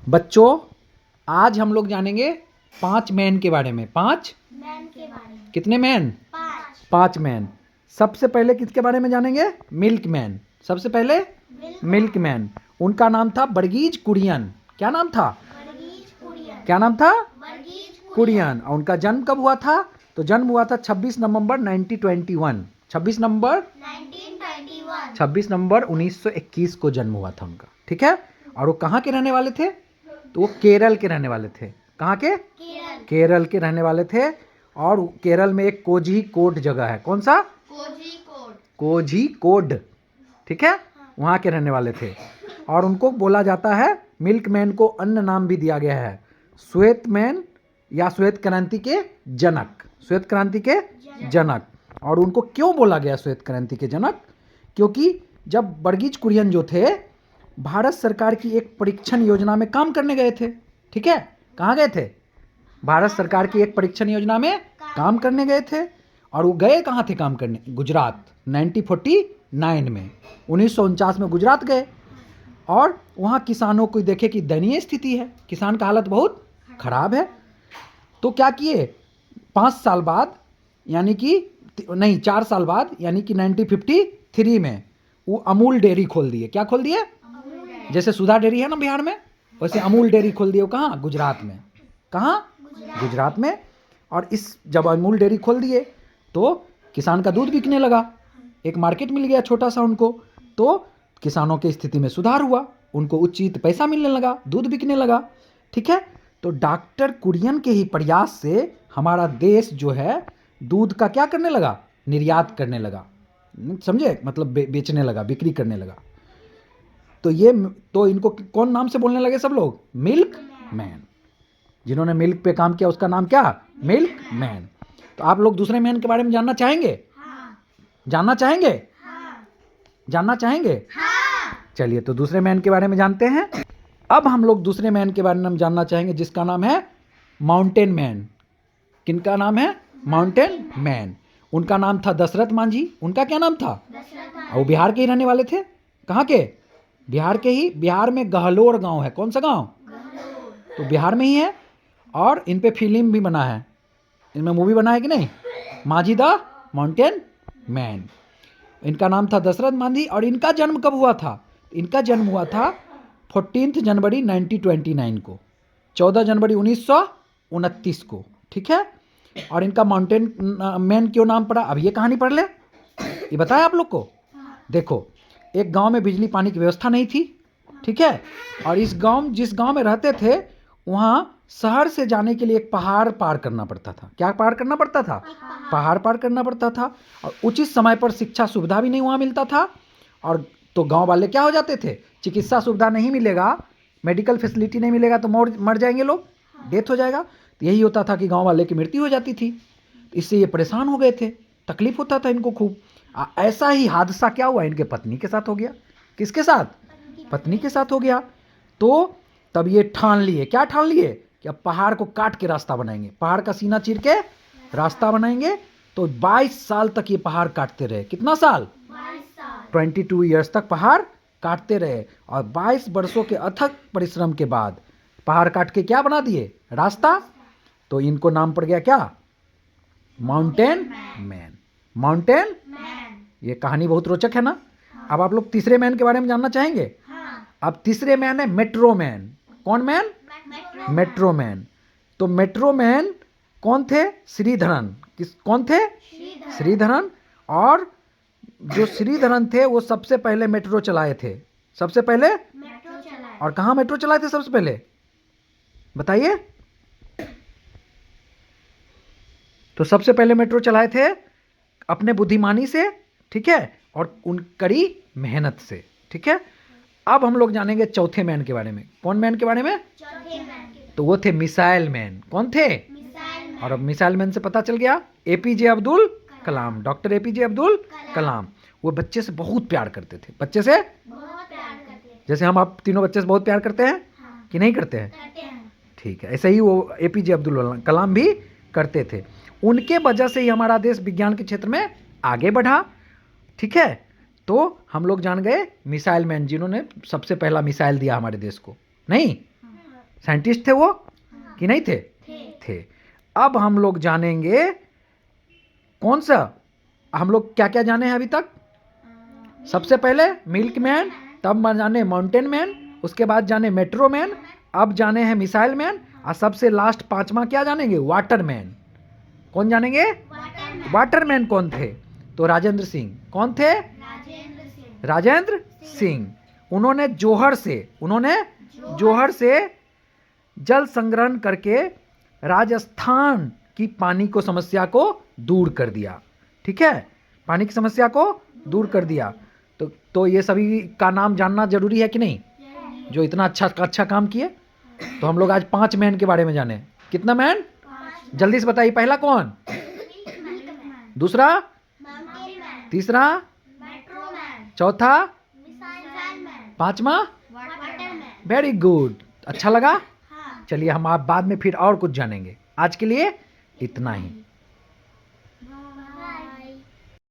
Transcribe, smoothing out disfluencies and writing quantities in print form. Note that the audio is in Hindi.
बच्चों आज हम लोग जानेंगे 5 मैन के बारे में। 5 मैन के बारे में। कितने मैन? 5 मैन। सबसे पहले किसके बारे में जानेंगे? Milk man. सबसे पहले मिल्क मैन। उनका नाम था वर्गीज कुरियन। क्या नाम था? वर्गीज कुरियन। क्या नाम था? वर्गीज कुरियन। और उनका जन्म कब हुआ था? तो जन्म हुआ था 26 नवंबर 1921। 26 नवंबर 1921। 26 नवंबर 1921 को जन्म हुआ था उनका। ठीक है। और वो कहाँ के रहने वाले थे? तो वो केरल के रहने वाले थे। कहाँ के? केरल। केरल के रहने वाले थे। और केरल में एक कोझीकोड जगह है। कौन सा? कोझीकोड। कोझीकोड। ठीक है। वहाँ के रहने वाले थे। और उनको बोला जाता है, मिल्क मैन को अन्य नाम भी दिया गया है, श्वेत मैन या श्वेत क्रांति के जनक। श्वेत क्रांति के जनक। और उनको क्यों बोला गया श्वेत क्रांति के जनक? क्योंकि जब वर्गीज कुरियन जो थे भारत सरकार की एक परीक्षण योजना में काम करने गए थे। ठीक है। कहाँ गए थे? भारत सरकार की एक परीक्षण योजना में काम करने गए थे। और वो गए कहाँ थे काम करने? गुजरात। 1949 में 1949 में गुजरात गए। और वहाँ किसानों को देखे कि दयनीय स्थिति है, किसान का हालत बहुत खराब है। तो क्या किए? 5 साल बाद यानी कि नहीं 4 साल बाद यानी कि 1953 में वो अमूल डेयरी खोल दिए। क्या खोल दिए? जैसे सुधा डेयरी है ना बिहार में, वैसे अमूल डेयरी खोल दिए। वो कहाँ? गुजरात में। कहाँ? गुजरात में। और इस जब अमूल डेयरी खोल दिए तो किसान का दूध बिकने लगा, एक मार्केट मिल गया छोटा सा उनको। तो किसानों की स्थिति में सुधार हुआ, उनको उचित पैसा मिलने लगा, दूध बिकने लगा। ठीक है। तो डॉक्टर कुरियन के ही प्रयास से हमारा देश जो है दूध का क्या करने लगा? निर्यात करने लगा। समझे? मतलब बेचने लगा, बिक्री करने लगा। तो इनको कौन नाम से बोलने लगे सब लोग? Milk man. जिन्होंने मिल्क पे काम किया उसका नाम क्या? Milk man. तो आप लोग दूसरे मैन के बारे में जानना चाहेंगे? जानना चाहेंगे? जानना चाहेंगे? चलिए तो दूसरे मैन के बारे में जानते हैं। अब हम लोग दूसरे मैन के बारे में जानना चाहेंगे जिसका नाम है माउंटेन मैन। किनका नाम है? Mountain man. उनका नाम था दशरथ मांझी। उनका क्या नाम था? वो बिहार के ही रहने वाले थे। कहाँ के? बिहार के ही। बिहार में गहलोर गांव है। कौन सा गांव? तो बिहार में ही है। और इन पे फिल्म भी बना है, इनमें मूवी बना है कि नहीं? Manjhi the mountain man. इनका नाम था दशरथ मांझी। और इनका जन्म कब हुआ था? इनका जन्म हुआ था 14 जनवरी 1929 को, 14 जनवरी 1929 को। ठीक है। और इनका माउंटेन मैन क्यों नाम पड़ा? अब ये कहानी पढ़ ले, ये बताया आप लोग को। देखो, एक गांव में बिजली पानी की व्यवस्था नहीं थी। ठीक है। और जिस गांव में रहते थे वहाँ शहर से जाने के लिए एक पहाड़ पार करना पड़ता था। क्या पार करना पड़ता था? पहाड़ पार करना पड़ता था। और उचित समय पर शिक्षा सुविधा भी नहीं वहाँ मिलता था। और तो गांव वाले क्या हो जाते थे? चिकित्सा सुविधा नहीं मिलेगा, मेडिकल फैसिलिटी नहीं मिलेगा तो मर जाएंगे लोग, डेथ हो जाएगा। तो यही होता था कि गांव वाले की मृत्यु हो जाती थी। इससे ये परेशान हो गए थे, तकलीफ होता था इनको खूब। ऐसा ही हादसा क्या हुआ? इनके पत्नी के साथ हो गया। किसके साथ? पत्नी के साथ हो गया। तो तब ये ठान लिए, क्या ठान लिए? कि अब पहाड़ को काट के रास्ता बनाएंगे, पहाड़ का सीना चीर के रास्ता बनाएंगे। तो 22 साल तक ये पहाड़ काटते रहे। कितना साल? 22 ईयर्स तक पहाड़ काटते रहे। और 22 वर्षों के अथक परिश्रम के बाद पहाड़ काट के क्या बना दिए? रास्ता। तो इनको नाम पड़ गया क्या? Mountain man. माउंटेन। ये कहानी बहुत रोचक है ना। अब आप लोग तीसरे मैन के बारे में जानना चाहेंगे? अब तीसरे मैन है मेट्रो मैन। कौन मैन? Metro man. तो मेट्रो मैन कौन थे? श्रीधरन। कौन थे? श्रीधरन। और जो श्रीधरन थे वो सबसे पहले मेट्रो चलाए थे। सबसे पहले मेट्रो चलाए। और कहाँ मेट्रो चलाए थे सबसे पहले? बताइए। तो सबसे पहले मेट्रो चलाए थे अपने बुद्धिमानी से। ठीक है। और उन कड़ी मेहनत से। ठीक है। अब हम लोग जानेंगे चौथे मैन के बारे में। कौन मैन के बारे में? चौथे मैन के। तो वो थे मिसाइल मैन। कौन थे? Missile man. और अब मिसाइल मैन से पता चल गया APJ Abdul Kalam. Doctor APJ Abdul Kalam. वो बच्चे से बहुत प्यार करते थे। बच्चे से बहुत प्यार करते थे। जैसे हम आप तीनों बच्चे से बहुत प्यार करते हैं कि नहीं करते हैं? करते हैं। ठीक है। ऐसे ही वो एपीजे अब्दुल कलाम भी करते थे। उनके वजह से ही हमारा देश विज्ञान के क्षेत्र में आगे बढ़ा। ठीक है। तो हम लोग जान गए मिसाइल मैन, जिन्होंने सबसे पहला मिसाइल दिया हमारे देश को। नहीं? साइंटिस्ट थे वो कि नहीं थे? थे। थे। अब हम लोग जानेंगे कौन सा, हम लोग क्या क्या जाने हैं अभी तक? सबसे पहले मिल्कमैन, तब जाने माउंटेन मैन, उसके बाद जाने मेट्रो मैन, अब जाने हैं मिसाइल मैन, और सबसे लास्ट पांचवा क्या जानेंगे? वाटरमैन। कौन जानेंगे? वाटरमैन। वाटरमैन कौन थे? तो राजेंद्र सिंह। कौन थे? राजेंद्र सिंह। राजेंद्र सिंह। उन्होंने जोहर से जल संग्रहण करके राजस्थान की पानी को समस्या को दूर कर दिया। ठीक है, पानी की समस्या को दूर कर दिया। तो ये सभी का नाम जानना जरूरी है कि नहीं, जो इतना अच्छा काम किए? तो हम लोग आज 5 मैन के बारे में जाने। कितना मैन? 5। जल्दी से बताइए। पहला कौन? मिल्कमैन। दूसरा? Mountain man. तीसरा? Metro man. चौथा? Missile man. पांचवा? वाटरमैन। Very good. अच्छा लगा? हाँ। चलिए हम आप बाद में फिर और कुछ जानेंगे। आज के लिए इतना ही।